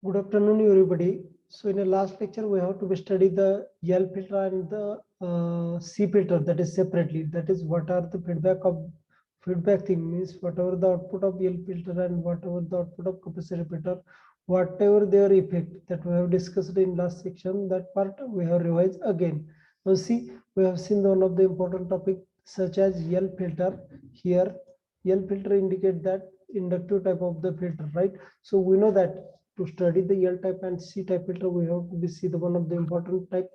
Good afternoon, everybody. So in the last lecture, we have to study the L filter and the C filter, that is separately. That is what are the feedback thing, means whatever the output of L filter and whatever the output of capacitor filter, whatever their effect that we have discussed in last section, that part we have revised again. Now see, we have seen one of the important topic such as L filter. Here L filter indicate that inductive type of the filter, right? So we know that to study the L type and C type filter, we have to see the one of the important type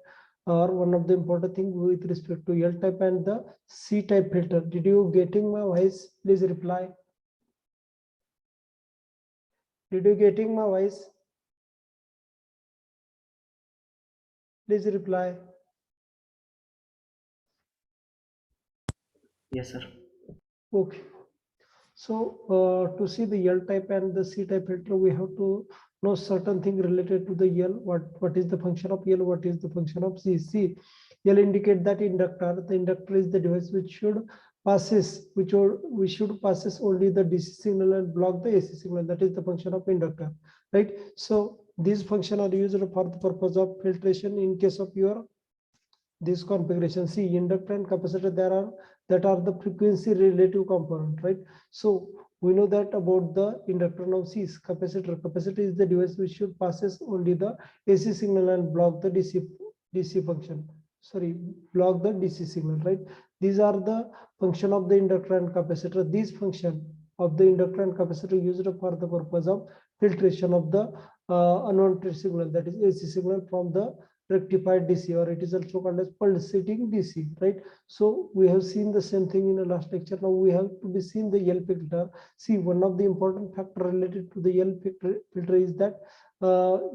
or one of the important thing with respect to L type and the C type filter. Did you getting my voice? Please reply. Did you getting my voice? Please reply. Yes, sir. Okay. So to see the L type and the C type filter, we have to know certain thing related to the L. What is the function of L? What is the function of C? See, L indicate that inductor. The inductor is the device which should we should passes only the DC signal and block the AC signal. That is the function of inductor, right? So these function are used for the purpose of filtration in case of your this configuration. See, inductor and capacitor there are that are the frequency relative component, right? So we know that about the inductor. Now see, capacitor is the device which should passes only the AC signal and block the DC function, sorry, block the DC signal, right? These are the function of the inductor and capacitor. These function of the inductor and capacitor used for the purpose of filtration of the unwanted signal, that is AC signal, from the rectified DC, or it is also called as pulsating DC, right? So we have seen the same thing in the last lecture. Now we have to be seen the L filter. See, one of the important factor related to the L filter is that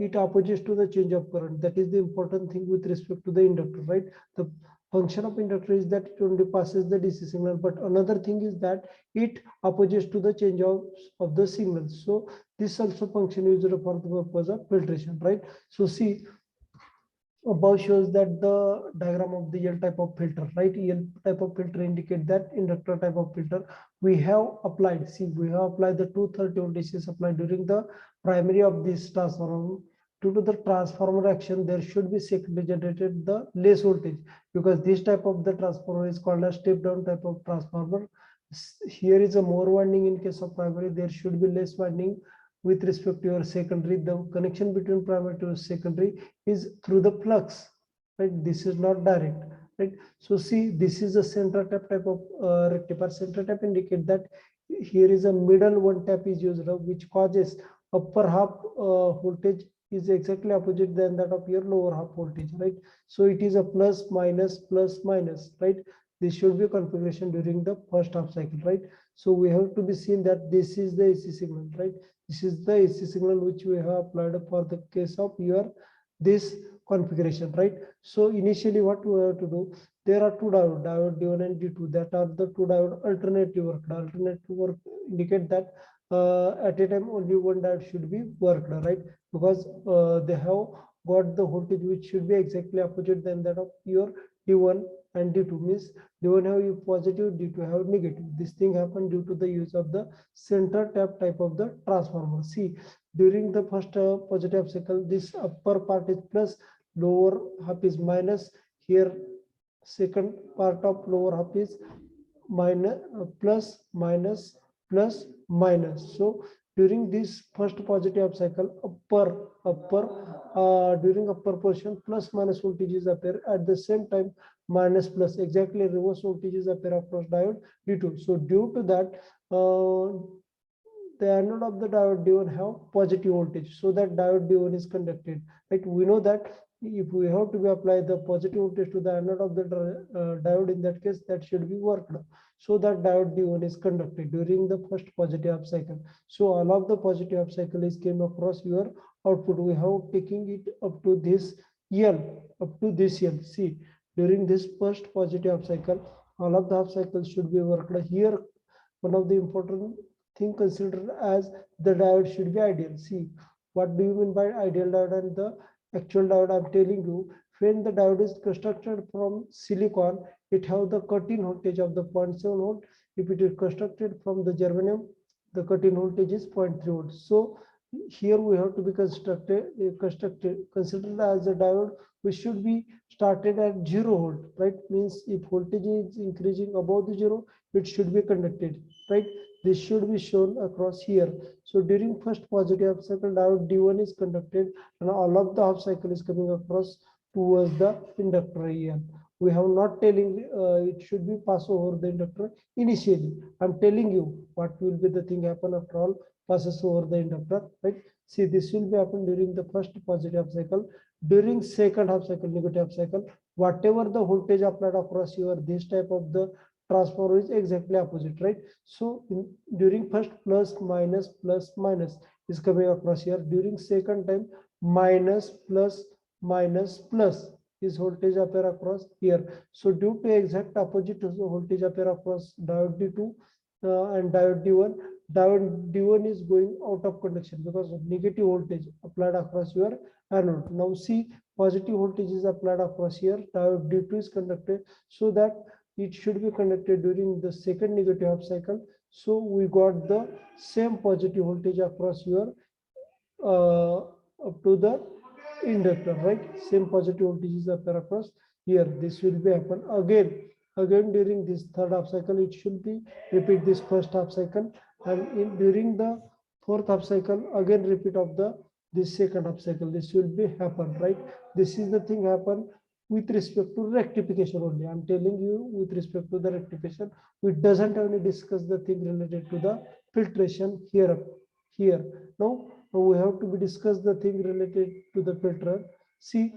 it opposes to the change of current. That is the important thing with respect to the inductor, right? The function of inductor is that it only passes the DC signal, but another thing is that it opposes to the change of the signal. So this also function used for the purpose of filtration, right? So see, above shows that the diagram of the L type of filter, right? L type of filter indicate that inductor type of filter we have applied. See, we have applied the 230 voltage supply during the primary of this transformer. Due to the transformer action, there should be secondary generated the less voltage, because this type of the transformer is called a step down type of transformer. Here is a more winding in case of primary, there should be less winding with respect to your secondary. The connection between primary to secondary is through the flux, right? This is not direct, right? So see, this is a center type of rectifier. Center tap indicate that here is a middle one tap is used, which causes upper half voltage is exactly opposite than that of your lower half voltage, right? So it is a plus minus, right? This should be configuration during the first half cycle, right? So we have to be seen that this is the AC signal, right? This is the AC signal which we have applied for the case of your this configuration, right? So initially what we have to do, there are two diode D1 and D2, that are the two diode alternative work. The alternative work indicate that at a time only one diode should be worked, right? Because they have got the voltage which should be exactly opposite than that of your D1 and D2, means D1 have positive, D2 have negative. This thing happened due to the use of the center tap type of the transformer. See, during the first positive cycle, this upper part is plus, lower half is minus. Here second part of lower half is minus, plus minus plus minus. So during this first positive cycle, upper during upper portion, plus minus voltages appear. At the same time, minus plus, exactly reverse voltages appear across diode D2. So due to that, the anode of the diode D1 have positive voltage, so that diode D1 is conducted, right? We know that if we have to be apply the positive voltage to the anode of the diode, in that case that should be worked, so that diode D1 is conducted during the first positive half cycle. So all of the positive half cycle is came across your output. We have taking it up to this L. See, during this first positive half cycle, all of the half cycles should be worked. Here one of the important thing considered as the diode should be ideal. See, what do you mean by ideal diode and the actual diode? I'm telling you, when the diode is constructed from silicon, it have the cut-in voltage of the 0.7 volt. If it is constructed from the germanium, the cut-in voltage is 0.3 volts. So here we have to be considered as a diode, we should be started at 0 volt, right? Means if voltage is increasing above the 0, it should be conducted, right? This should be shown across here. So during first positive half cycle, diode D1 is conducted and all of the half cycle is coming across towards the inductor here. We have not telling it should be pass over the inductor initially. I'm telling you what will be the thing happen after all passes over the inductor, right? See, this will be happen during the first positive half cycle. During second half cycle, negative half cycle, whatever the voltage applied across your this type of the transformer is exactly opposite, right? So during first plus minus is coming across here. During second time minus plus is voltage appear across here. So due to exact opposite voltage appear across diode D2 and diode D1, diode D1 is going out of conduction because of negative voltage applied across your anode. Now see, positive voltage is applied across here, diode D2 is conducted, so that it should be conducted during the second negative half cycle. So we got the same positive voltage across your up to the inductor, right? Same positive voltages appear across here. This will be happen again during this third half cycle. It should be repeat this first half cycle, and during the fourth half cycle again repeat of the this second half cycle. This will be happen, right? This is the thing happen with respect to rectification only. I'm telling you with respect to the rectification. We doesn't have any discuss the thing related to the filtration here. Now we have to be discuss the thing related to the filter. See,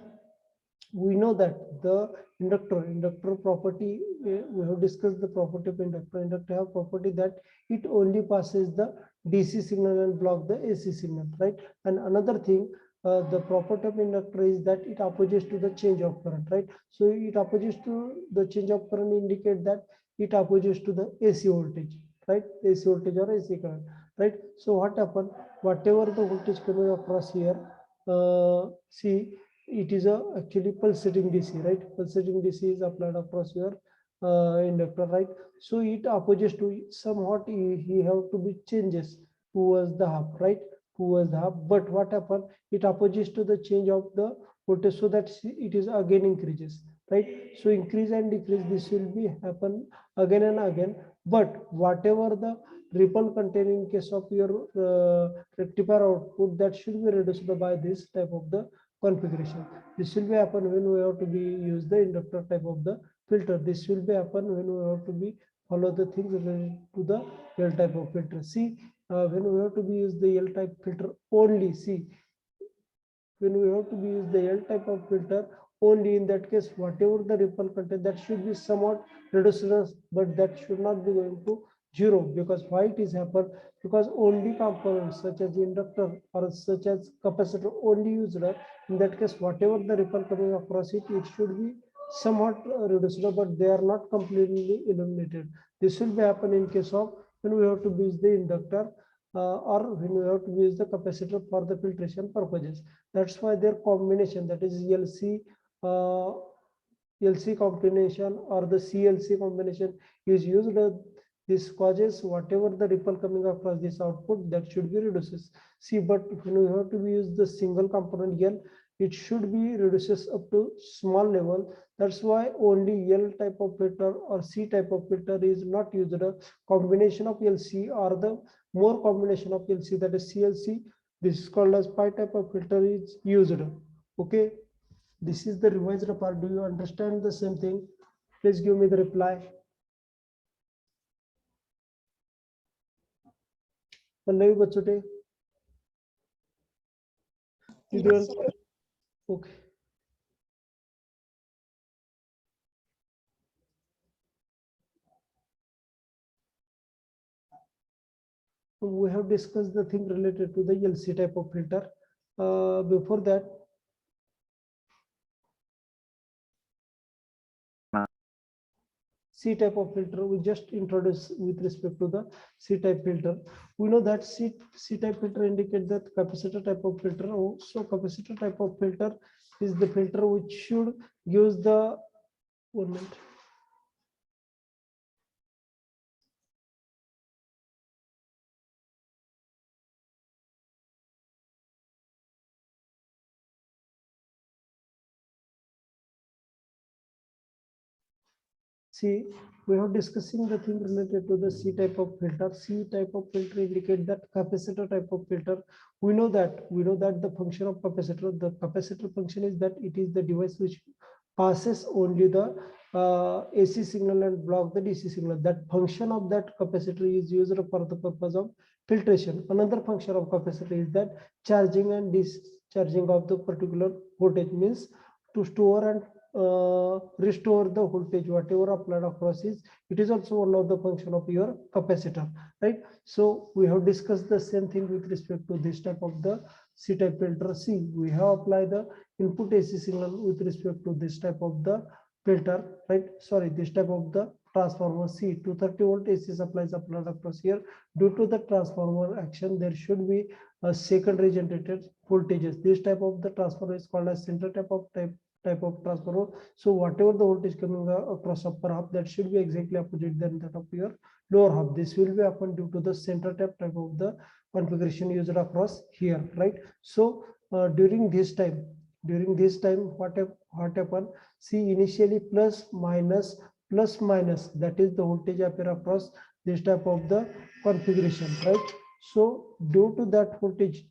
we know that the inductor property, we have discussed the property of inductor have property that it only passes the DC signal and block the AC signal, right? And another thing, the property of inductor is that it opposes to the change of current, right? So it opposes to the change of current indicate that it opposes to the AC voltage, right? AC voltage or AC current, right? So what happen, whatever the voltage coming across here, see, it is a actually pulsating DC, right? Pulsating DC is applied across your inductor, right? So it opposes to somewhat he have to be changes towards the half, right? Towards the half. But what happen? It opposes to the change of the voltage, so that it is again increases, right? So increase and decrease, this will be happen again and again. But whatever the ripple content in case of your rectifier output, that should be reduced by this type of the configuration. This will be happen when we have to be use the inductor type of the filter. This will be happen when we have to be follow the things related to the L type of filter. See, when we have to be use the L type filter only, see, when we have to be use the L type of filter only, in that case whatever the ripple content, that should be somewhat reduced, but that should not be going to 0. Because why it is happen? Because only components such as inductor or such as capacitor only used, in that case whatever the ripple coming across it, it should be somewhat reduced, but they are not completely eliminated. This will be happen in case of when we have to use the inductor or when we have to use the capacitor for the filtration purposes. That's why their combination, that is LC combination or the CLC combination is used. This causes whatever the ripple coming across this output, that should be reduces. See, but when we have to use the single component L, it should be reduces up to small level. That's why only L type of filter or C type of filter is not used. A combination of LC or the more combination of LC, that is CLC, this is called as pi type of filter is used. Okay, this is the revised part. Do you understand the same thing? Please give me the reply. Pallavi Bachote. Yes. Okay. We have discussed the thing related to the LC type of filter. Before that, C type of filter, we just introduced with respect to the C type filter. We know that C type filter indicate that capacitor type of filter. So capacitor type of filter is the filter which should use the 1 minute. see, we are discussing the thing related to the C type of filter. C type of filter indicate that capacitor type of filter. We know that the function of capacitor function is that it is the device which passes only the AC signal and block the DC signal. That function of that capacitor is used for the purpose of filtration. Another function of capacitor is that charging and discharging of the particular voltage, means to store and restore the voltage whatever applied across it is also one of the function of your capacitor, right? So we have discussed the same thing with respect to this type of the C type filter. C, we have applied the input AC signal with respect to this type of the filter, right? Sorry, this type of the transformer. C, 230 volt AC supply is applied across here. Due to the transformer action, there should be a secondary generated voltages. This type of the transformer is called as center type of transformer. So whatever the voltage coming across upper half, that should be exactly opposite than that of your lower half. This will be happen due to the center type of the configuration used across here, right? So during this time what happened? See, initially plus minus, that is the voltage appear across this type of the configuration, right? So due to that voltage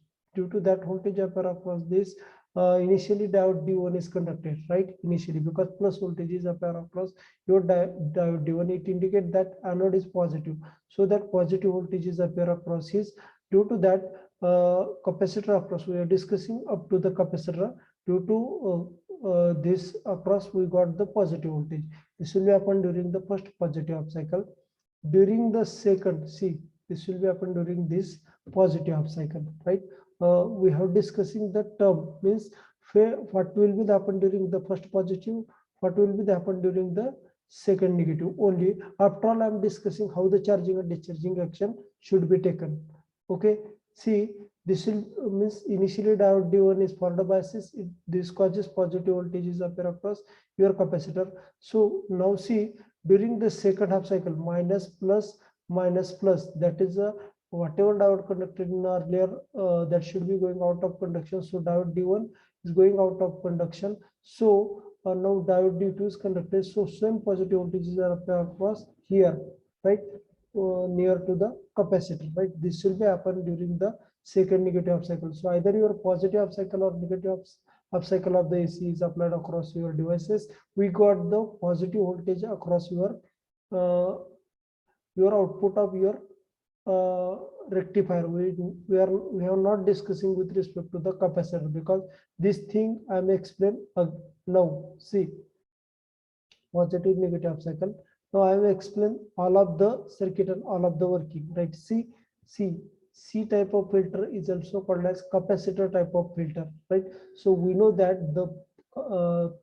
appear across this, initially diode D1 is conducted, right? Initially, because plus voltage is appear across your diode D1, it indicates that anode is positive, so that positive voltage is appear across his. Due to that, capacitor across, we are discussing up to the capacitor. Due to this across, we got the positive voltage. This will be happen during the first positive half cycle. During the second, see, this will be happen during this positive half cycle, right? We have discussing the term, means what will be the happen during the first positive, what will be the happen during the second negative. Only after all, I am discussing how the charging and discharging action should be taken. Okay, see, this will means initially diode D1 is followed by biases. This causes positive voltages appear across your capacitor. So now see, during the second half cycle, minus plus, that is a whatever diode conducted in earlier, that should be going out of conduction. So diode D1 is going out of conduction. So now diode D2 is conducted. So same positive voltages are appear across here, right? Near to the capacitor, right? This will be happen during the second negative half cycle. So either your positive half cycle or negative half cycle of the AC is applied across your devices. We got the positive voltage across your output of your rectifier. We are not discussing with respect to the capacitor, because this thing I am explain now. See, positive negative half cycle. Now I will explain all of the circuit and all of the working, right? See, C type of filter is also called as capacitor type of filter, right? So we know that the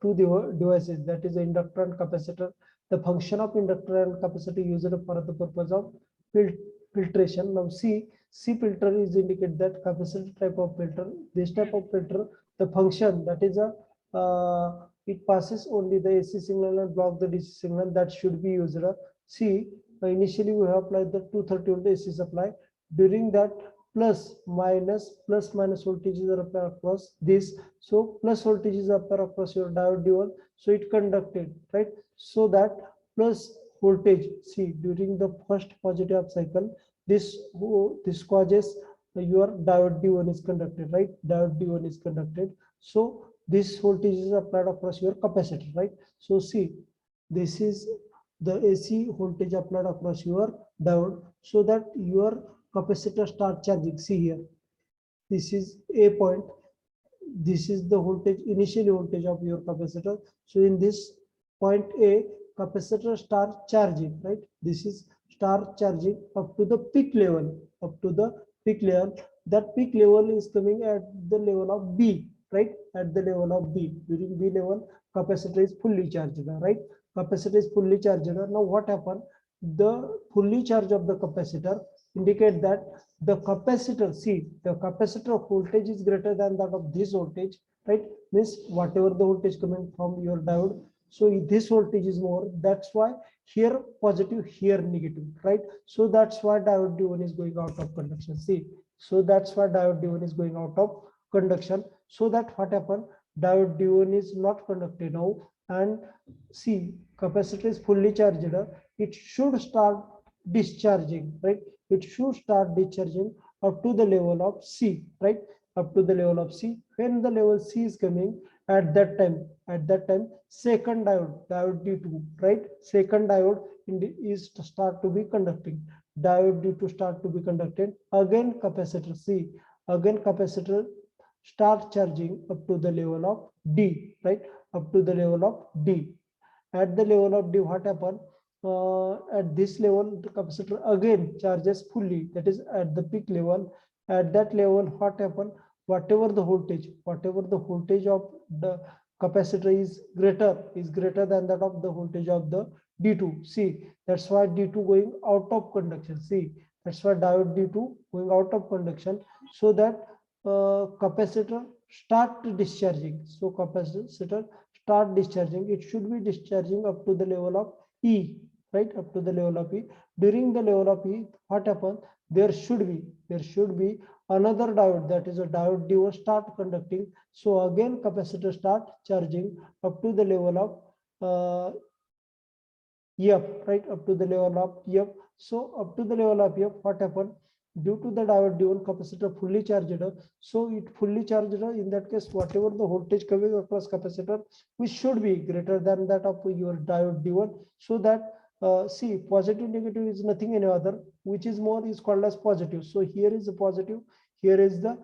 two devices, that is the inductor and capacitor, the function of inductor and capacitor used for the purpose of filtration. Now C filter is indicate that capacitor type of filter. This type of filter, the function, that is a it passes only the AC signal and block the DC signal, that should be used. See, initially we have applied the 230 volt AC supply. During that, plus minus voltages are appear across this. So plus voltages appear across your diode D1, so it conducted, right? So that plus voltage, see, during the first positive half cycle, this causes your diode D1 is conducted, right? Diode D1 is conducted. So this voltage is applied across your capacitor, right? So see, this is the AC voltage applied across your diode, so that your capacitor start charging. See here, this is A point, this is the voltage, initial voltage of your capacitor. So in this point A, capacitor start charging, right? This is start charging up to the peak level, that peak level is coming at the level of B, right? At the level of B. During B level, capacitor is fully charged, right? Capacitor is fully charged. Now what happened? The fully charge of the capacitor indicate that the capacitor, see, the capacitor voltage is greater than that of this voltage, right? Means whatever the voltage coming from your diode, so this voltage is more, that's why here positive, here negative, right? So that's why diode D1 is going out of conduction. See, so that's why diode D1 is going out of conduction. So that what happened, diode D1 is not conducted now, and see, capacitor is fully charged, it should start discharging, right? It should start discharging up to the level of C, right? Up to the level of C. When the level C is coming, at that time, second diode D2, right? Second diode is to start to be conducting. Diode D2 start to be conducted. Again, capacitor C. Again, capacitor start charging up to the level of D, right? Up to the level of D. At the level of D, what happen? At this level, the capacitor again charges fully. That is at the peak level. At that level, what happen? Whatever the voltage of the capacitor is greater than that of the voltage of the D2. See, that's why D2 going out of conduction. See, that's why diode D2 going out of conduction, so that capacitor start discharging. So capacitor start discharging. It should be discharging up to the level of E, right? Up to the level of E. During the level of E, what happens? There should be another diode, that is a diode D1 start conducting. So again capacitor start charging up to the level of F, right? Up to the level of F. So up to the level of F, what happened? Due to the diode D1 capacitor fully charged, so it fully charged. In that case, whatever the voltage coming across capacitor, which should be greater than that of your diode D1, so that see, positive negative is nothing any other, which is more is called as positive. So here is the positive, here is the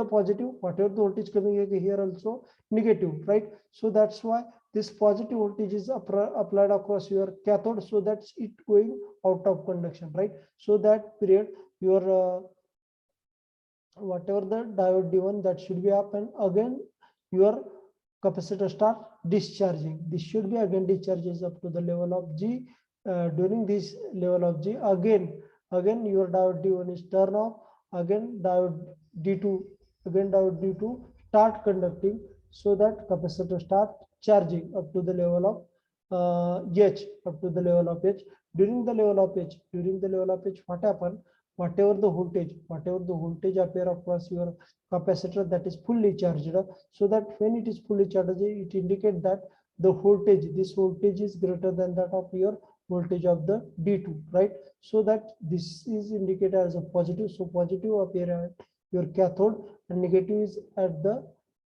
positive, whatever the voltage coming here also negative, right? So that's why this positive voltage is applied across your cathode, so that's it going out of conduction, right? So that period your whatever the diode D1, that should be up, and again your capacitor start discharging. This should be again discharges up to the level of G. During this level of G, again your diode D1 is turn off. Again diode D2 start conducting, so that capacitor start charging up to the level of H, up to the level of H. During the level of H, what happen? Whatever the voltage appear across your capacitor, that is fully charged. So that when it is fully charged, it indicates that the this voltage is greater than that of your voltage of the D2, right? So that this is indicated as a positive. So positive appear at your cathode and negative is at the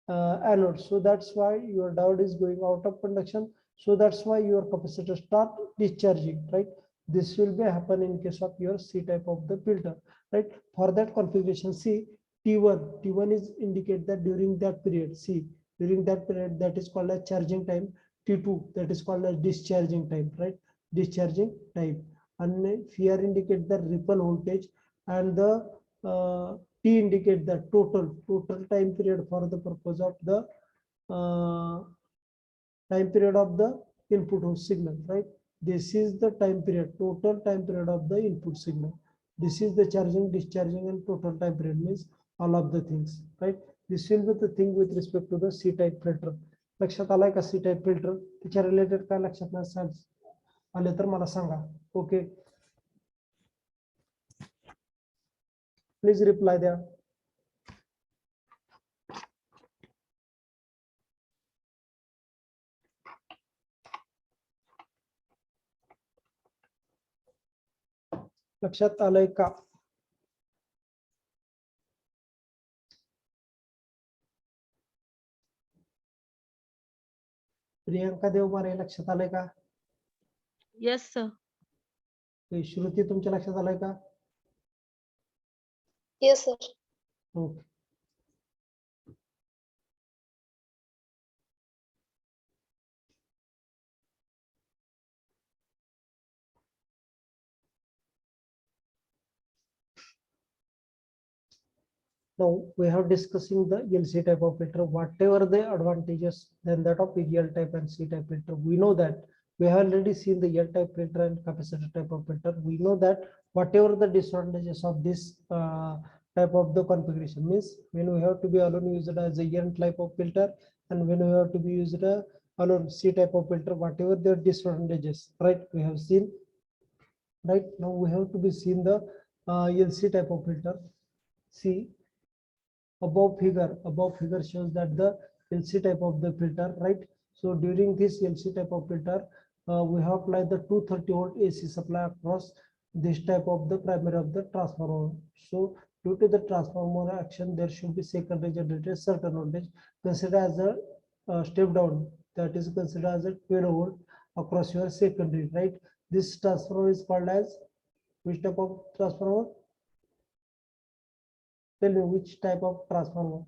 anode. So that's why your diode is going out of conduction. So that's why your capacitor start discharging, right? This will be happen in case of your C type of the filter, right? For that configuration, see, T1 is indicate that during that period, see, during that period, that is called as charging time. T2, that is called as discharging time, right? Discharging time. And here indicate the ripple voltage, and the T indicate the total time period for the purpose of the time period of the input signal, right? This is the time period, total time period of the input signal. This is the charging, discharging, and total time period, means all of the things, right? This will be the thing with respect to the C type filter. लक्षात आलाय का C type filter? त्याच्या related काय लक्षात नसेल आले तर मला सांगा. ओके, प्लीज रिप्लाय द्या. लक्षात आलंय का? प्रियंका देवमारे लक्षात आलंय का? Yes, sir. श्रुती तुमच्या लक्षात आलंय का? Yes, sir. Okay. Now we have discussing the LC type of filter, whatever the advantages than that of L type and C type filter. We know that we have already seen the L type filter and capacitor type of filter. We know that whatever the disadvantages of this type of the configuration, means when we have to be alone used as a N type of filter, and when we have to be used alone C type of filter, whatever their disadvantages, right? We have seen, right? Now we have to be seen the LC type of filter. See, above figure shows that the LC type of the filter, right? So during this LC type of filter, we have applied the 230 volt AC supply across this type of the primary of the transformer. So due to the transformer action, there should be secondary generated certain voltage considered as a step down, that is considered as a 12 volt across your secondary, right? This transformer is called as which type of transformer? Tell me which type of transformer.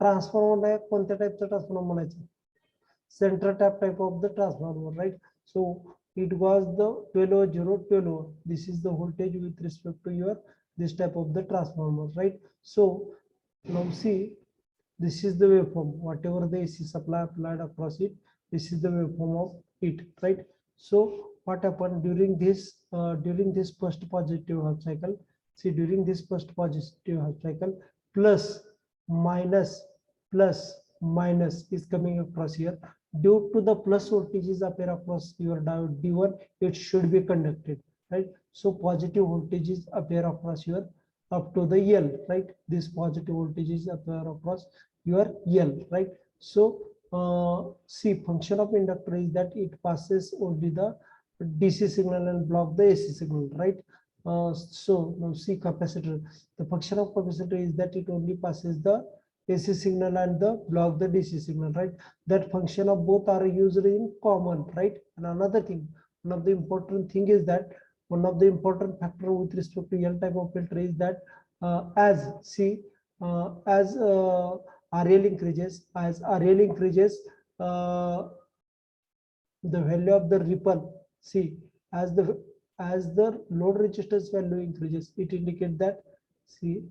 Transformer कोणत्या टाइपचा transformer म्हणायचं? Central tap type of the transformer, right? So it was the 12 this is the voltage with respect to your this type of the transformer, right? So now see, this is the waveform, whatever the AC supply applied across it, this is the waveform of it, right? So what happened during this first positive half cycle? See, during this first positive half cycle, plus minus is coming across here. Due to the plus voltages appear across your diode D1, it should be conducted, right? So positive voltages appear across your up to the L, right? This positive voltages appear across your L, right? So see, function of inductor is that it passes only the DC signal and block the AC signal, right? So now see, capacitor, the function of capacitor is that it only passes the AC signal and the block the DC signal, right? That function of both are used in common, right? And another thing, one of the important thing is that one of the important factor with respect to L type of filter is that as RL increases, the value of the ripple, see, as the load resistance value increases, it indicates that, see,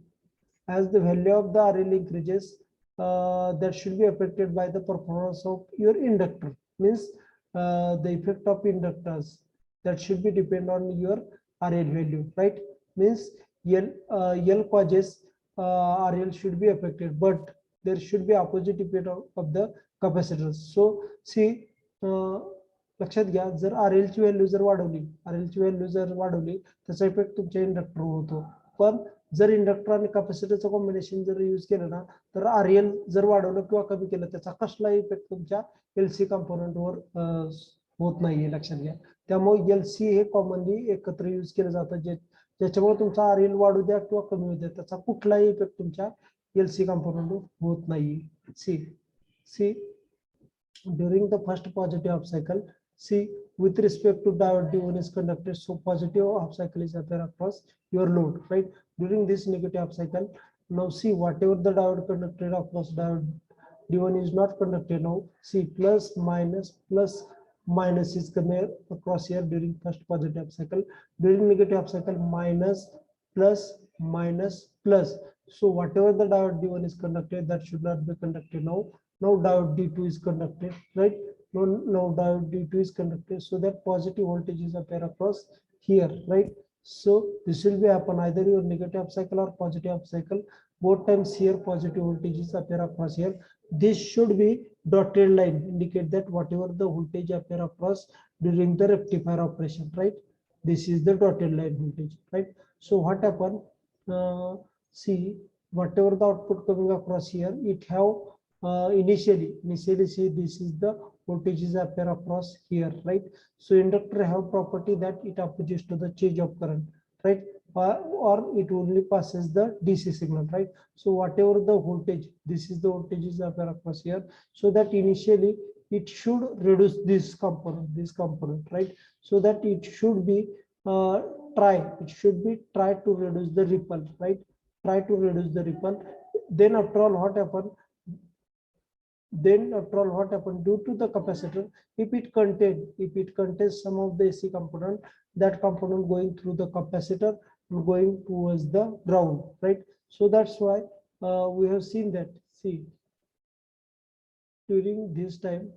as the value of the RL increases, that should be affected by the performance of your inductor. Means the effect of inductors that should be depend on your RL value, right? Means L causes RL should be affected, but there should be opposite effect of the capacitors. So see, लक्षात घ्या, जर RL ची value जर वाढवली त्याचा effect तुमच्या inductor होतो. पण जर इंडक्टर आणि कॅपॅसिटरचं कॉम्बिनेशन जर यूज केलं ना, तर RL जर वाढवलं किंवा कमी केलं त्याचा कसलाही इफेक्ट तुमच्या LC कंपोनेंट वर होत नाहीये, लक्षात घ्या. त्यामुळे LC हे कॉमनली एकत्र यूज केलं जातं, ज्याच्यामुळे तुमचा RL वाढू द्या किंवा कमी होऊ द्या त्याचा कुठलाही इफेक्ट तुमच्या LC कंपोनेंट वर होत नाहीये. सी during the first positive half cycle, see, with respect to diode D1 is conducted, so positive half cycle is appear across your load, right? During this negative half cycle, now see, whatever the diode conducted across diode D1 is not conducted. Now see, plus minus is coming across here during first positive half cycle. During negative half cycle, minus plus. So whatever the diode D1 is conducted, that should not be conducted now. Now diode D2 is conducted, right? Now diode D2 is conducted, so that positive voltages appear across here, right? So this will be happen either your negative half cycle or positive half cycle. Both times here positive voltages appear across here. This should be dotted line, indicate that whatever the voltage appear across during the rectifier operation, right? This is the dotted line voltage, right? So what happened? See, whatever the output coming across here, it have initially see, this is the voltages appear across here, right? So inductor have property that it opposes to the change of current, right? Or it only passes the DC signal, right? So whatever the voltage, this is the voltages appear across here, so that initially it should reduce this component, right? So that it should be try to reduce the ripple, right? Try to reduce the ripple. Then after all, what happened? Due to the capacitor, if it contains some of the AC component, that component going through the capacitor going towards the ground, right? So that's why we have seen that, see, during this time,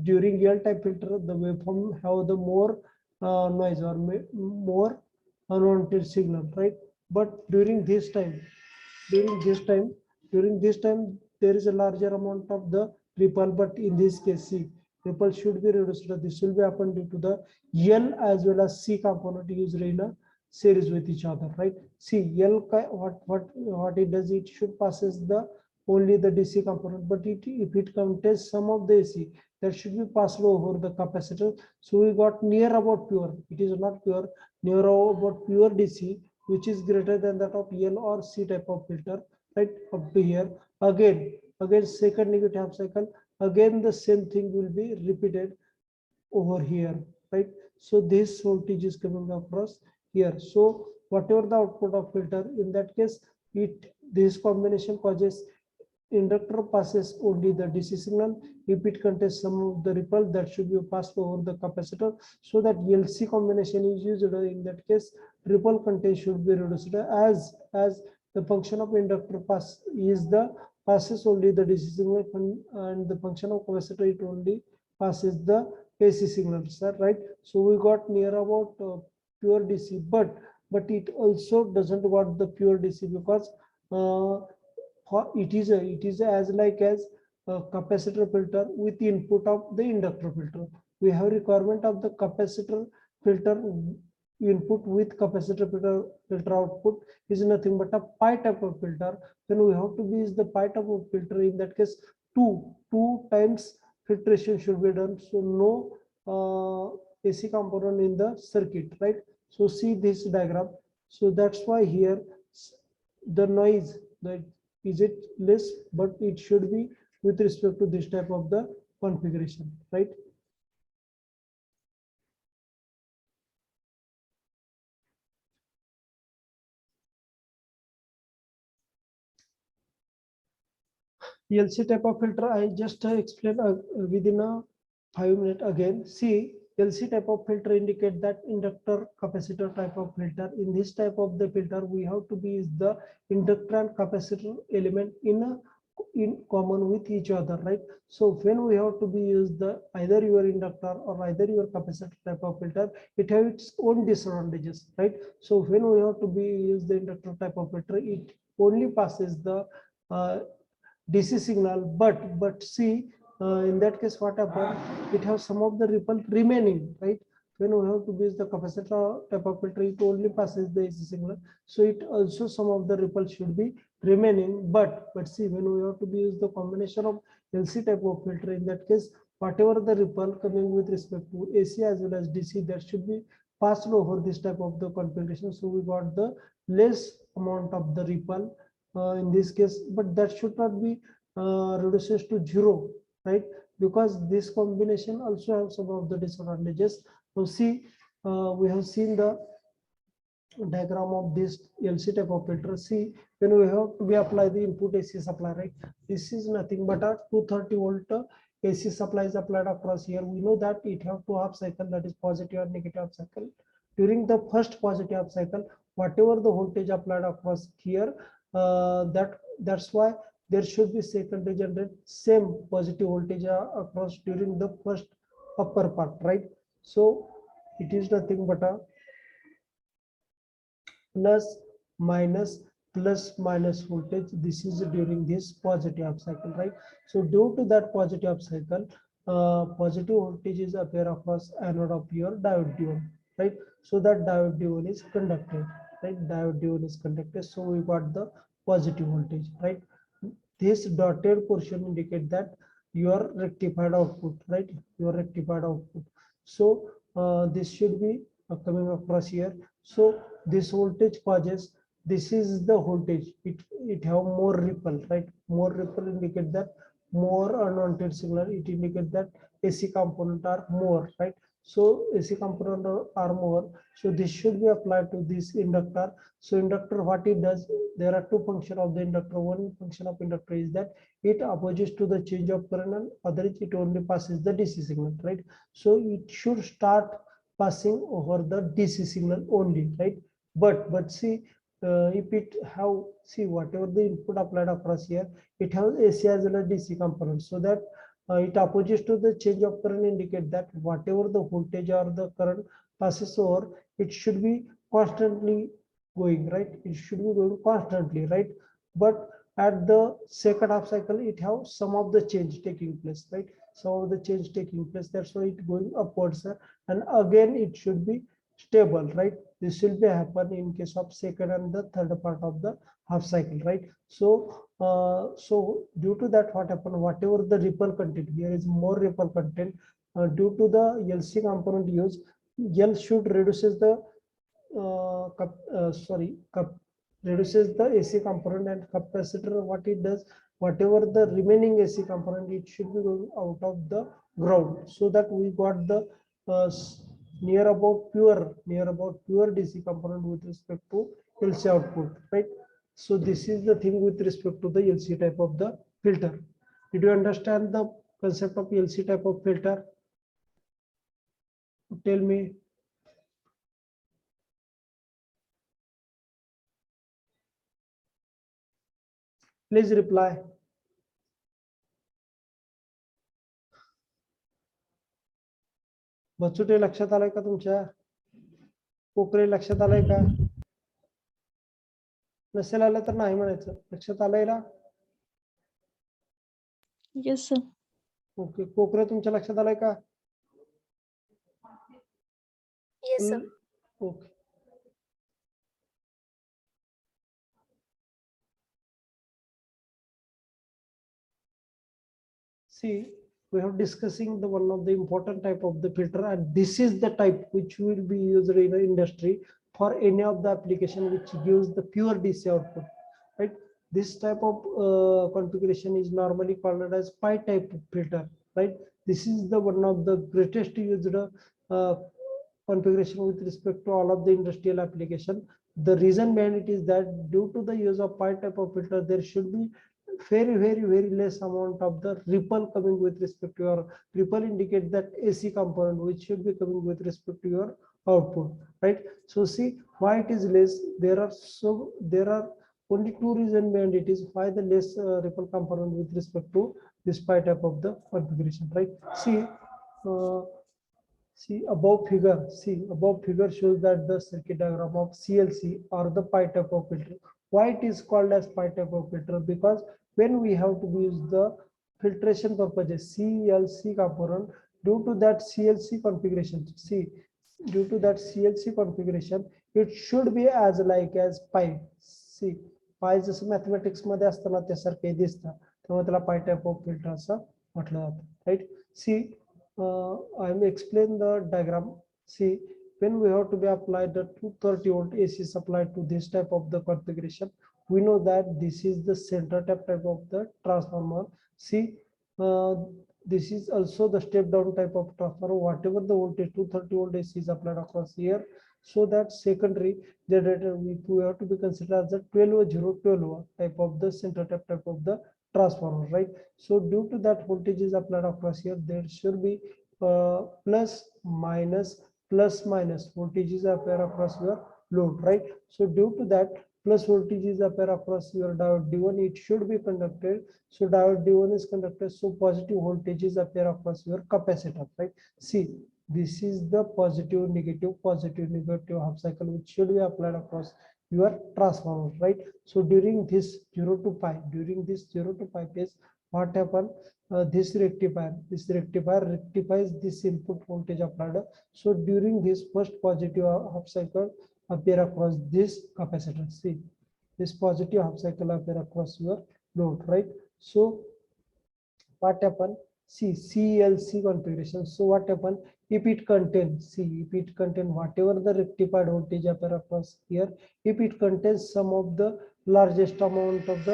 during L type filter, the waveform have the more noise or more unwanted signal, right? But during this time, there is a larger amount of the ripple, but in this case, see, ripple should be reduced. This will be happen due to the L as well as C component used in a series with each other, right? See, what it does, it should passes the only the DC component, but if it contains some of the AC, that should be passed over the capacitor. So we got near about pure, it is not pure, near about pure DC, which is greater than that of L or C type of filter, right? Up to here. Again second negative half cycle, again the same thing will be repeated over here, right? So this voltage is coming across here. So whatever the output of filter, in that case, this combination causes inductor passes only the DC signal. If it contains some of the ripple, that should be passed over the capacitor, so that LC combination is used. In that case, ripple content should be reduced, as the function of inductor pass is the passes only the DC signal, and the function of capacitor, it only passes the AC signals, right? So we got near about pure DC, but it also doesn't got the pure DC, because it is as like as a capacitor filter with input of the inductor filter. We have requirement of the capacitor filter input with capacitor filter output is nothing but a pi type of filter. Then we have to be is the pi type of filter. In that case, two times filtration should be done, so no AC component in the circuit, right? So see this diagram. So that's why here the noise, that is it less, but it should be with respect to this type of the configuration, right? LC type of filter, I just explained within a 5 minutes again. See, LC type of filter indicate that inductor capacitor type of filter. In this type of the filter, we have to be is the inductor and capacitor element in common with each other, right? So when we have to be use the either your inductor or either your capacitor type of filter, it has its own disadvantages, right? So when we have to be use the inductor type of filter, it only passes the DC signal, but see, in that case, what happened? It has some of the ripple remaining, right? When we have to use the capacitor type of filter, it only passes the AC signal, so it also some of the ripple should be remaining. But see, when we have to be use the combination of LC type of filter, in that case, whatever the ripple coming with respect to AC as well as DC, that should be passed over this type of the configuration. So we got the less amount of the ripple in this case, but that should not be reduces to zero, right? Because this combination also has some of the disadvantages. Now see, we have seen the diagram of this LC type of filter. See, when we apply the input AC supply, right? This is nothing but a 230 volt AC supply is applied across here. We know that it have two half cycle, that is positive and negative half cycle. During the first positive half cycle, whatever the voltage applied across here, that's why there should be secondary generate same positive voltage across during the first upper part, right? So it is nothing but a plus minus voltage. This is during this positive half cycle, right? So due to that positive half cycle, positive voltage is appear across anode of your diode D1, right? So that diode D1 is conducted, right? Diode D1 is conducted, so we got the positive voltage, right? This dotted portion indicate that your rectified output, right? Your rectified output. So this should be coming across here. So this voltage causes, this is the voltage, it have more ripple, right? More ripple indicate that more unwanted signal, it indicate that AC component are more, right? So AC component are more, so this should be applied to this inductor. So inductor, what it does, there are two functions of the inductor. One function of inductor is that it opposes to the change of current, and other is it only passes the DC signal, right? So it should start passing over the DC signal only, right? But see, if it have, see, whatever the input applied across here, it has AC as well as DC components, so that it opposes to the change of current, indicate that whatever the voltage or the current passes over, it should be constantly going, right? It should be going constantly, right? But at the second half cycle, it have some of the change taking place, right? Some of the change taking place, that's why it going upwards, and again it should be stable, right? This will be happen in case of second and the third part of the half cycle, right? So so due to that, what happen, whatever the ripple content, here is more ripple content due to the LC component use, L should reduces the reduces the AC component, and capacitor, what it does, whatever the remaining AC component, it should be going out of the ground, so that we got the near about pure DC component with respect to LC output, right? So this is the thing with respect to the LC type of the filter. Did you understand the concept of LC type of filter? Tell me. Please reply. Bachute लक्षात आलंय का तुमच्या? कोकरे लक्षात आलंय का? नसेल आलं तर नाही म्हणायचं. लक्षात आलंय ना? Yes, sir. ओके. कोकरे तुमच्या लक्षात आलंय का? Yes, sir. Okay. See, we are discussing the one of the important type of the filter, and this is the type which will be used in the industry for any of the application which gives the pure DC output, right? This type of configuration is normally called as pi type filter, right? This is the one of the greatest used configuration with respect to all of the industrial application. The reason behind it is that due to the use of pi type of filter, there should be very less amount of the ripple coming with respect to your ripple, indicate that AC component which should be coming with respect to your output, right? So see why it is less. There are only two reasons behind it is why the less ripple component with respect to this pi type of the configuration, right? See above figure shows that the circuit diagram of CLC or the pi type of filter. Why it is called as pi type of filter? Because when we have to use the filtration purposes, CLC component, due to that CLC configuration, it should be as like as pi. See, pi जसं mathematics मध्ये असताना त्यासारखे दिसतं, तेव्हा त्याला pi type of filter असं म्हटलं जातं, right? See, I will explain the diagram. See, when we have to be applied the 230 volt AC supply to this type of the configuration, we know that this is the center tap type of the transformer. See, this is also the step down type of transformer. Whatever the voltage 230 volt AC is applied across here, so that secondary generator we have to be considered as a 12 type of the center tap type of the transformer, right? So due to that voltage is applied across here, there should be plus minus voltages appear across your load, right? So due to that plus voltages appear across your diode D1, it should be conducted. So diode D1 is conducted, so positive voltages appear across your capacitor, right? See, this is the positive negative half cycle which should be applied across your transformer, right? So during this 0 to pi phase, what happen? This rectifier rectifies this input voltage applied. So during this first positive half cycle appear across this capacitor. See, this positive half cycle appear across your load, right? So what happen? See, CLC configuration. So what happen? If it contains whatever the rectified voltage appear across here, if it contains some of the largest amount of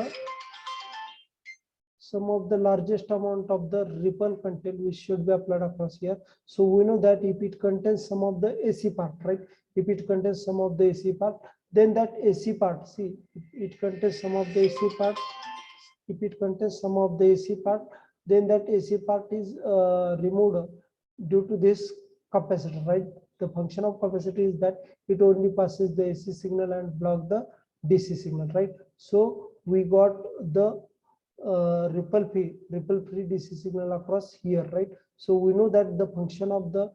the ripple content which should be applied across here. So we know that if it contains some of the AC part, right? If it contains some of the AC part, then that AC part, see, if it contains some of the AC part, then that AC part is removed due to this capacitor, right? The function of capacitor is that it only passes the AC signal and block the DC signal, right? So we got the ripple free DC signal across here, right? So we know that the function of the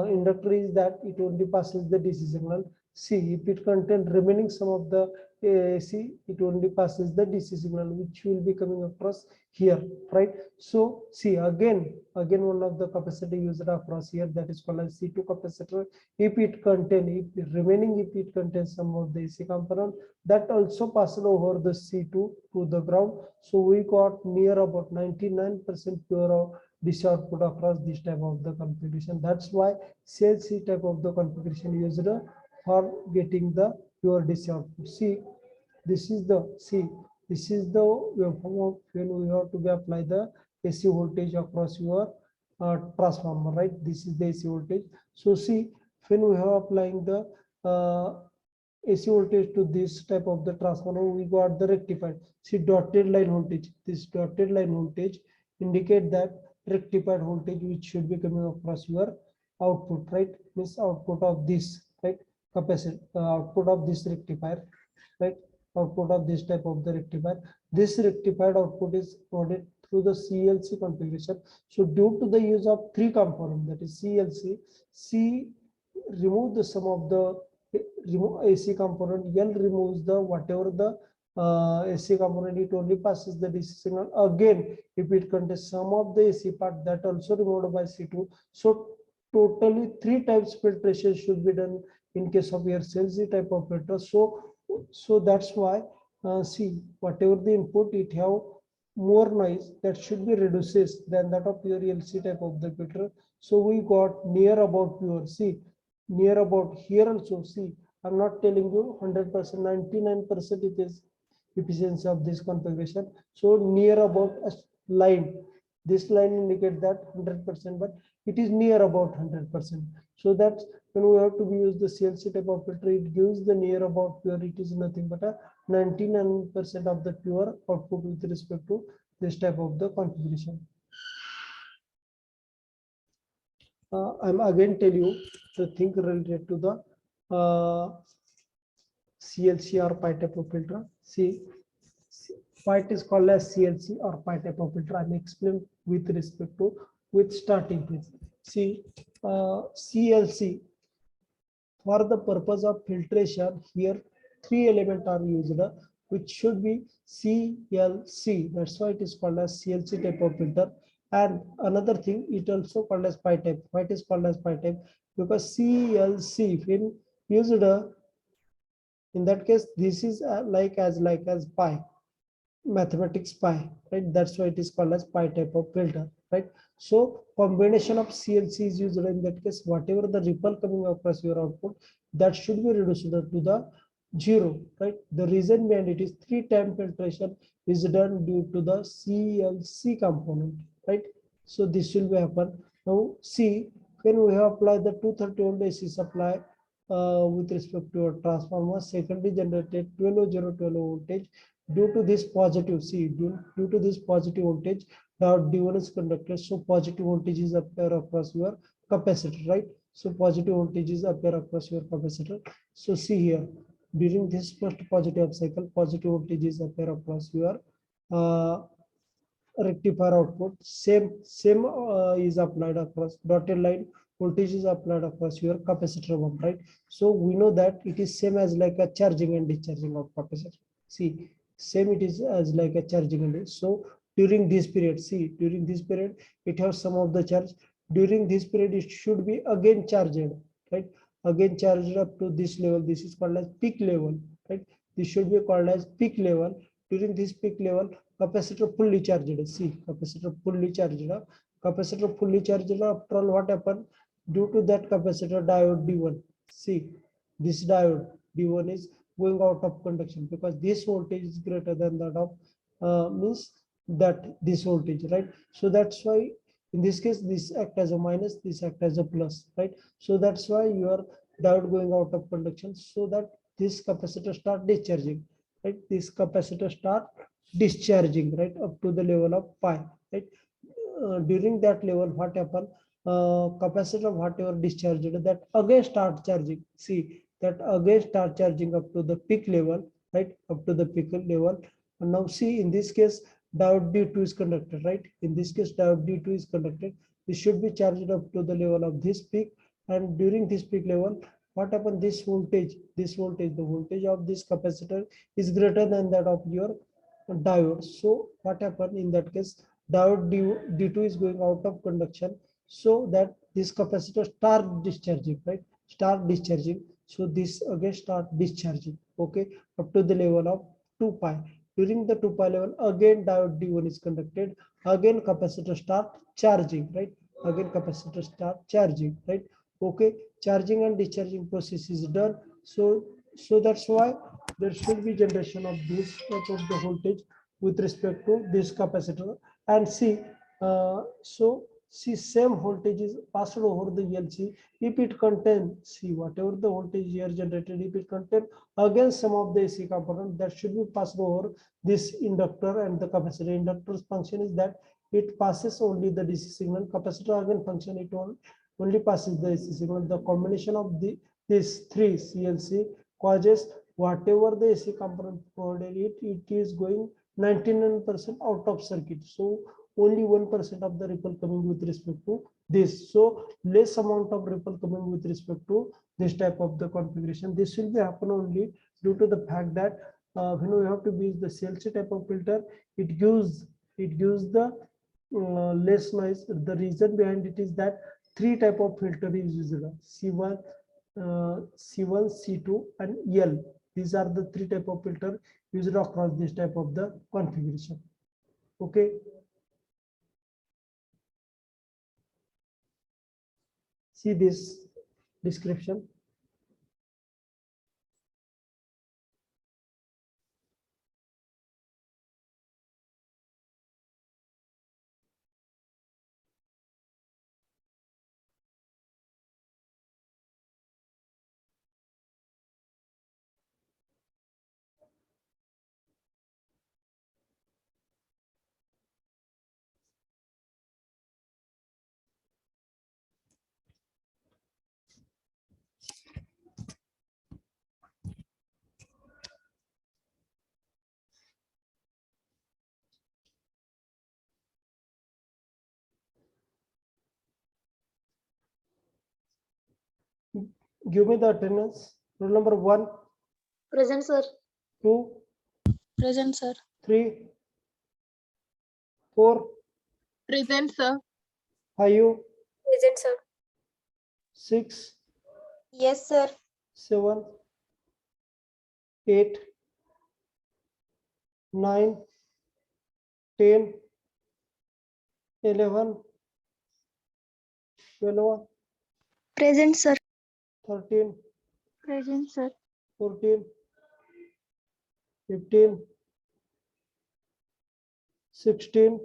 inductor is that it only passes the DC signal. See, if it contains remaining some of the AC, it only passes the DC signal, which will be coming across here, right? So see, again one of the capacitor used across here, that is called as C2 capacitor. If it contains some of the AC component, that also passes over the C2 to the ground. So we got near about 99% pure DC output across this type of the configuration. That's why CLC type of the configuration used for getting the pure DC output. See, this is the waveform of when we have to be apply the AC voltage across your transformer, right? This is the AC voltage. So see, when we have applying the AC voltage to this type of the transformer, we got the rectified. See, dotted line voltage. This dotted line voltage indicate that rectified voltage which should be coming across your output, right? Means output of this, right? Capacitor, output of this rectifier, right? Output of this type of the rectifier. This rectified output is provided through the CLC configuration. So due to the use of three components, that is CLC, C remove the sum of the remove AC component, L removes the whatever the AC component, it only passes the DC signal. Again, if it contains some of the AC part, that also removed by C2. So totally three types filtration should be done in case of your CLC type of filter. So that's why see, whatever the input it have more noise, that should be reduces than that of pure LC type of the filter. So we got near about pure. See, near about here also. See, I'm not telling you 100%, 99% it is efficiency of this configuration. So near about a line, this line indicate that 100%, but it is near about 100%. So that's when we have to use the CLC type of filter, it gives the near about pure. It is nothing but a 99% of the pure output with respect to this type of the configuration. I'm again tell you the thing related to the CLC or pi type of filter. See, pi is called as CLC or pi type of filter. I'm explain with respect to with starting with. See, CLC, for the purpose of filtration, here three elements are used, which should be CLC. That's why it is called as CLC type of filter. And another thing, it also called as pi type. Why it is called as pi type? Because CLC, when used, in that case, this is like as pi, mathematics pi, right? That's why it is called as pi type of filter, right? So combination of CLC is used in that case. Whatever the ripple coming across your output, that should be reduced to the zero, right? The reason behind it is three-time filtration is done due to the CLC component, right? So this will be happen. Now see, when we have applied the 230 volt AC supply with respect to a transformer, secondly generated 12 voltage. Due to this positive, see, due to this positive voltage, now D1 is conducted, so positive voltage is appear across your capacitor, right? So positive voltage is appear across your capacitor. So see here, during this first positive cycle, positive voltage is appear across your rectifier output. Same is applied across dotted line. Voltage is applied across your capacitor one, right? So we know that it is same as like a charging and discharging of capacitor. See, same it is as like a charging and so during this period, see, during this period it has some of the charge. During this period it should be again charged, right? Again charged up to this level. This is called as peak level, right? This should be called as peak level. During this peak level, capacitor fully charged. See, capacitor fully charged up. Capacitor fully charged up. After all, what happened? Due to that capacitor diode D1. See, this diode D1 is going out of conduction because this voltage is greater than that of means that this voltage, right? So that's why in this case this act as a minus, this act as a plus, right? So that's why your diode going out of conduction, so that this capacitor start discharging, right? This capacitor start discharging, right, up to the level of pi, right? During that level, what happened? Capacitor whatever discharged, that again start charging. See, that again start charging up to the peak level, right? Up to the peak level. And now see, in this case, diode D2 is conducted, right? In this case, diode D2 is conducted. This should be charged up to the level of this peak. And during this peak level, what happened, this voltage, the voltage of this capacitor is greater than that of your diode. So what happened in that case, diode D2 is going out of conduction, so that this capacitor start discharging, right? Start discharging. So this again start discharging, okay, up to the level of 2 pi. During the 2 pi level, again diode D1 is conducted, again capacitor start charging, right? Again capacitor start charging, right? Okay, charging and discharging process is done. So that's why there should be generation of this type of the voltage with respect to this capacitor. And see, see, same voltage is passed over the ELC if it contain, see, whatever the voltage here generated, if it contain again some of the AC component, that should be passed over this inductor and the capacitor. Inductor's function is that it passes only the DC signal. Capacitor again function, it only passes the AC signal. The combination of these three CLC causes whatever the AC component provided it is going 99% out of circuit. So only 1% of the ripple coming with respect to this. So less amount of ripple coming with respect to this type of the configuration. This will be happen only due to the fact that when we have to use the CLC type of filter, it gives the less noise. The reason behind it is that three type of filter is used: C1, C1, C2, and L. These are the three type of filter used across this type of the configuration. Okay. See this description. Give me the attendance. Roll number 1, Present, sir. 2, Present, sir. 3, 4, Present, sir. 5, Present, sir. 6, Yes, sir. 7, 8, 9, 10, 11, 12, Present, sir. 13, Present, sir. 14, 15, 16,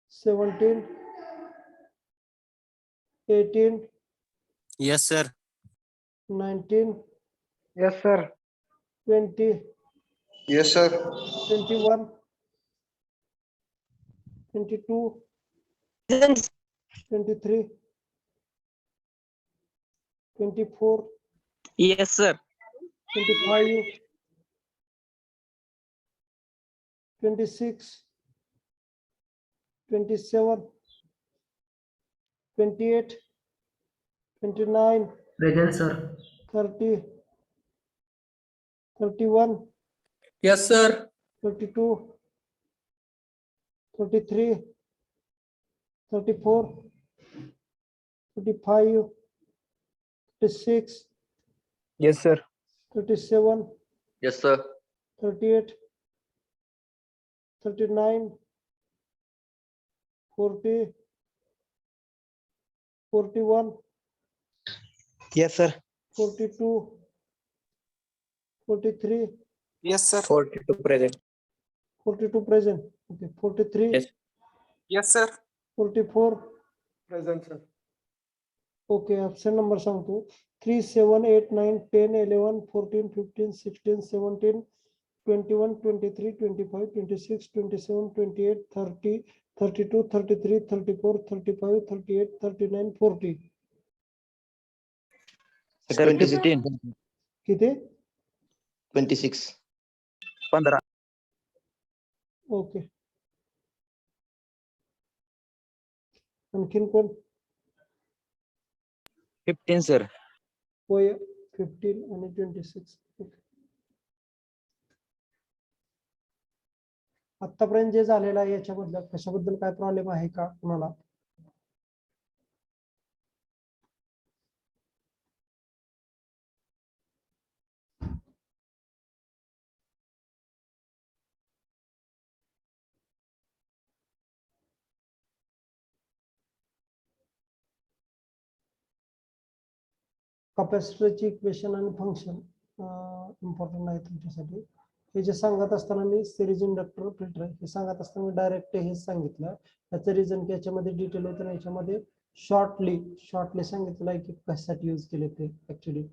17, 18, Yes, sir. 19, Yes, sir. 20, Yes, sir. 21, 22, Present. 23, 24, Yes, sir. 25, 26, 27, 28, 29, Present, sir. 30, 31, Yes, sir. 32, 33, 34, 35, 36, Yes, sir. 37, Yes, sir. 38, 39, 40, 41, Yes, sir. 42, 43, Yes, sir. 42 present. 42 present. Okay, 43, Yes. Yes, sir. 44. Present, sir. Okay, option number सांगतो 3, 7, 8, 9, 10, 11, 14, 15, 16, 17, 21, 23, 25, 26, 27, 28, 30, 32, 33, 34, 35, 38, 39, 40. Sir, 15. किती? 26. 15. Okay, आणखीन कोण? 15 sir. होय 15 आणि 26. आतापर्यंत जे झालेलं आहे याच्याबद्दल कशाबद्दल काय प्रॉब्लेम आहे का कुणाला? कॅपॅसिटरची इक्वेशन आणि फंक्शन इम्पॉर्टंट आहे तुमच्यासाठी. हे जे सांगत असताना मी सिरीज इंडक्टर फिल्टर हे सांगत असताना मी डायरेक्ट हेच सांगितलं. याचं रिझन की याच्यामध्ये डिटेल होतं, याच्यामध्ये शॉर्टली सांगितलं आहे की कशासाठी यूज केले ते ऍक्च्युली.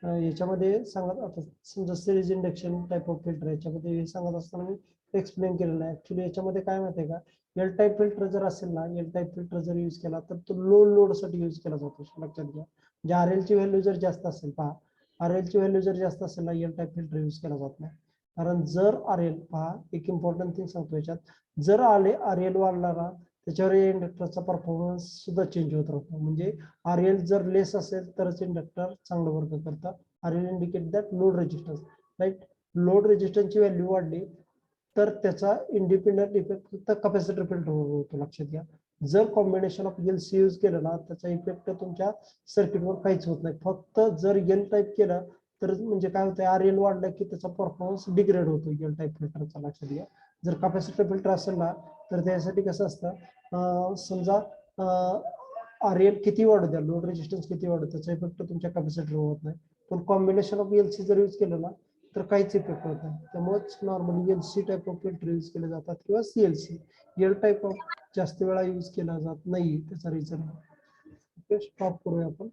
याच्यामध्ये सांगत आता समजा series induction type of filter याच्यामध्ये हे सांगत असताना मी एक्सप्लेन केलेलं आहे. ऍक्च्युली याच्यामध्ये काय माहिती आहे का, एल टाईप फिल्टर जर असेल ना, एल टाईप फिल्टर जर यूज केला तर तो लोडसाठी यूज केला जातो, लक्षात घ्या. म्हणजे RL ची व्हॅल्यू जर जास्त असेल, पहा RL ची व्हॅल्यू जर जास्त असेल ना, एल टाईप फिल्टर यूज केला जात नाही. कारण जर RL, पहा एक इम्पॉर्टंट थिंग सांगतो याच्यात, जर RL वाढला ना त्याच्यावर इंडक्टरचा परफॉर्मन्स सुद्धा चेंज होत राहतो. म्हणजे RL जर लेस असेल तरच इंडक्टर चांगलं वर्क करतात. RL indicate that load resistance, right. Load रेजिस्टन्सची व्हॅल्यू वाढली तर त्याचा इंडिपेंडंट इफेक्ट फक्त कॅपॅसिटर फिल्टरवर होतो, लक्षात घ्या. जर कॉम्बिनेशन ऑफ LC यूज केलं ना त्याचा इफेक्ट तुमच्या सर्किटवर काहीच होत नाही. फक्त जर एल टाईप केलं तर म्हणजे काय होतं, RL वाढलं की त्याचा परफॉर्मन्स डिग्रेड होतो एल टाईप फिल्टरचा, लक्षात घ्या. जर कॅपॅसिटर फिल्टर असेल ना तर त्यासाठी कसं असतं, समजा RL किती वाढू द्या, लोड रेजिस्टन्स किती वाढू, त्याचा इफेक्ट तुमच्या कॅपॅसिटरवर होत नाही. पण कॉम्बिनेशन ऑफ LC जर यूज केलं ना तर काहीच इफेक्ट होत नाही. त्यामुळेच normally LC type of filter use केले जातात किंवा CLC. एल टाईप ऑफ जास्त वेळा यूज केला जात नाही, त्याचा रिझन. ओके, स्टॉप करूया आपण.